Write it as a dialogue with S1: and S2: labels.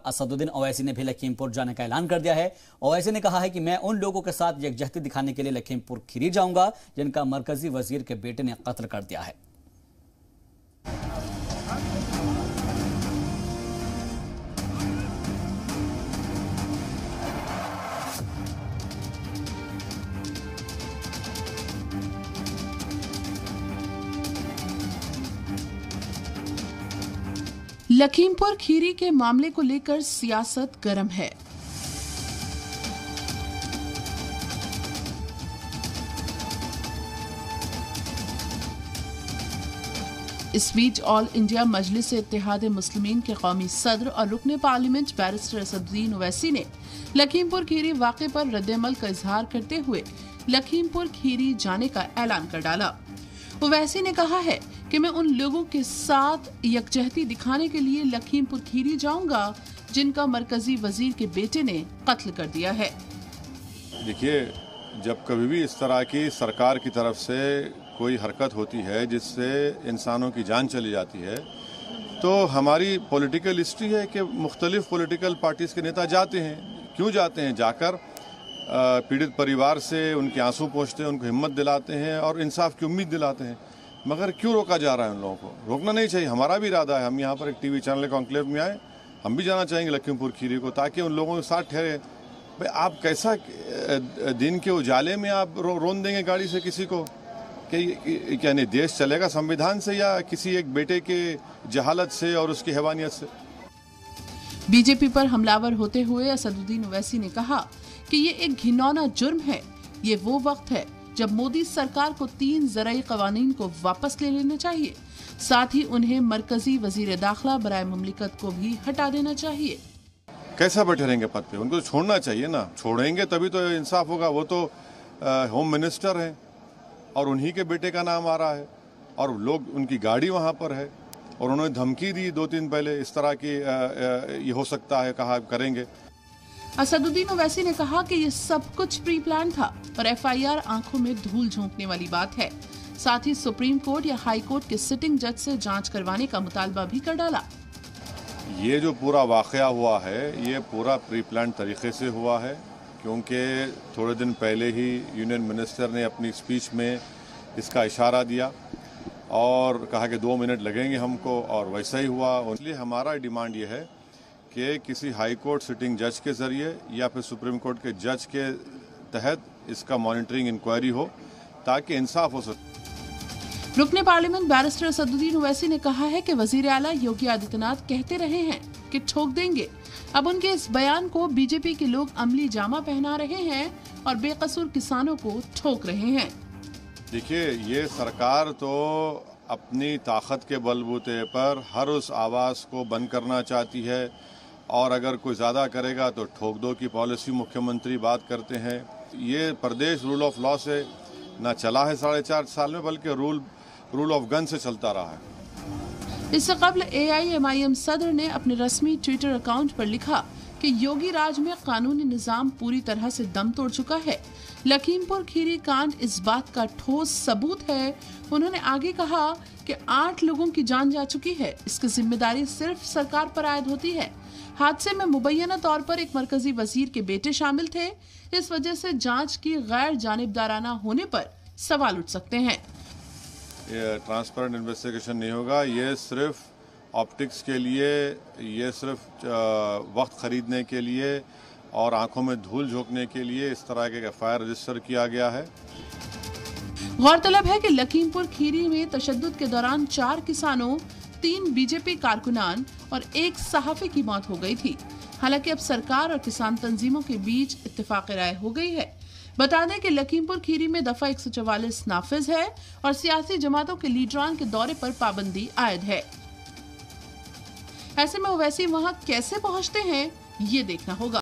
S1: असदुद्दीन ओवैसी ने भी लखीमपुर जाने का ऐलान कर दिया है। ओवैसी ने कहा है कि मैं उन लोगों के साथ यकजहती दिखाने के लिए लखीमपुर खीरी जाऊंगा जिनका मरकजी वजीर के बेटे ने कत्ल कर दिया है।
S2: लखीमपुर खीरी के मामले को लेकर सियासत गर्म है। इस बीच ऑल इंडिया मजलिस इत्तेहाद मुस्लिमीन के कौमी सदर और रुकने पार्लियामेंट बैरिस्टर असदुद्दीन ओवैसी ने लखीमपुर खीरी वाक़े पर रद्द-ए-अमल का इजहार करते हुए लखीमपुर खीरी जाने का ऐलान कर डाला। ओवैसी ने कहा है कि मैं उन लोगों के साथ यकजहती दिखाने के लिए लखीमपुर खीरी जाऊंगा जिनका मरकजी वजीर के बेटे ने कत्ल कर दिया है।
S3: देखिए, जब कभी भी इस तरह की सरकार की तरफ से कोई हरकत होती है जिससे इंसानों की जान चली जाती है, तो हमारी पॉलिटिकल हिस्ट्री है कि मुख्तलिफ पॉलिटिकल पार्टीज के नेता जाते हैं। क्यों जाते हैं? जाकर पीड़ित परिवार से उनके आंसू पोंछते हैं, उनको हिम्मत दिलाते हैं और इंसाफ की उम्मीद दिलाते हैं। मगर क्यों रोका जा रहा है? उन लोगों को रोकना नहीं चाहिए। हमारा भी इरादा है, हम यहाँ पर एक टीवी चैनल कॉन्क्लेव में आए, हम भी जाना चाहेंगे लखीमपुर खीरी को, ताकि उन लोगों के साथ ठहरे। भाई, आप कैसा दिन के उजाले में आप रोन देंगे गाड़ी से किसी को? कि यानी देश चलेगा संविधान से या किसी एक बेटे के जहालत से और उसकी हैवानियत से?
S2: बीजेपी पर हमलावर होते हुए असदुद्दीन ओवैसी ने कहा कि ये एक घिनौना जुर्म है। ये वो वक्त है जब मोदी सरकार को 3 ज़राई क़वानीन को वापस ले लेना चाहिए। साथ ही उन्हें मरकजी वजीर दाखिला बराए मुमलिकत को भी हटा देना चाहिए।
S3: कैसा बैठे रहेंगे पद पे? उनको तो छोड़ना चाहिए ना। छोड़ेंगे तभी तो इंसाफ होगा। वो तो होम मिनिस्टर हैं और उन्हीं के बेटे का नाम आ रहा है और लोग, उनकी गाड़ी वहाँ पर है और उन्होंने धमकी दी 2 दिन पहले इस तरह की ये हो सकता है, कहा करेंगे।
S2: असदुद्दीन ओवैसी ने कहा कि ये सब कुछ प्री प्लान था और एफआईआर आंखों में धूल झोंकने वाली बात है। साथ ही सुप्रीम कोर्ट या हाई कोर्ट के सिटिंग जज से जांच करवाने का मुतालबा भी कर डाला।
S3: ये जो पूरा वाकया हुआ है, ये पूरा प्री प्लान तरीके से हुआ है, क्योंकि थोड़े दिन पहले ही यूनियन मिनिस्टर ने अपनी स्पीच में इसका इशारा दिया और कहा कि 2 मिनट लगेंगे हमको, और वैसा ही हुआ। इसलिए हमारा डिमांड ये है कि किसी हाई कोर्ट सिटिंग जज के जरिए या फिर सुप्रीम कोर्ट के जज के तहत इसका मॉनिटरिंग इंक्वायरी हो ताकि इंसाफ हो सके।
S2: रुकने पार्लियामेंट बैरिस्टर असदुद्दीन ओवैसी ने कहा है कि वजीर आला योगी आदित्यनाथ कहते रहे हैं कि ठोक देंगे। अब उनके इस बयान को बीजेपी के लोग अमली जामा पहना रहे हैं और बेकसूर किसानों को ठोक रहे हैं।
S3: देखिए, ये सरकार तो अपनी ताकत के बलबूते पर हर उस आवाज़ को बंद करना चाहती है और अगर कोई ज़्यादा करेगा तो ठोक दो की पॉलिसी मुख्यमंत्री बात करते हैं। ये प्रदेश रूल ऑफ लॉ से ना चला है 4.5 साल में, बल्कि रूल ऑफ गन से चलता रहा है।
S2: इससे कबल AIMIM सदर ने अपने रस्मी ट्विटर अकाउंट पर लिखा कि योगी राज में कानूनी निजाम पूरी तरह से दम तोड़ चुका है। लखीमपुर खीरी कांड इस बात का ठोस सबूत है। उन्होंने आगे कहा कि 8 लोगों की जान जा चुकी है। इसकी जिम्मेदारी सिर्फ सरकार पर आयद होती है। हादसे में मुबैना तौर पर एक मरकजी वजीर के बेटे शामिल थे। इस वजह से जांच की गैर जानिबदाराना होने पर सवाल उठ सकते हैं।
S3: ये ट्रांसपेरेंट इन्वेस्टिगेशन नहीं होगा। ये सिर्फ ऑप्टिक्स के लिए, ये सिर्फ वक्त खरीदने के लिए और आंखों में धूल झोंकने के लिए इस तरह के FIR रजिस्टर किया गया है।
S2: गौरतलब है कि लखीमपुर खीरी में तशद्दुद के दौरान 4 किसानों, 3 बीजेपी कारकुनान और 1 सहाफी की मौत हो गई थी। हालांकि अब सरकार और किसान तंजीमों के बीच इत्तेफाक राय हो गई है। बता दें कि लखीमपुर खीरी में दफा 144 नाफिज है और सियासी जमातों के लीडरान के दौरे पर पाबंदी आयद है। ऐसे में ओवैसी वहां कैसे पहुंचते हैं, ये देखना होगा।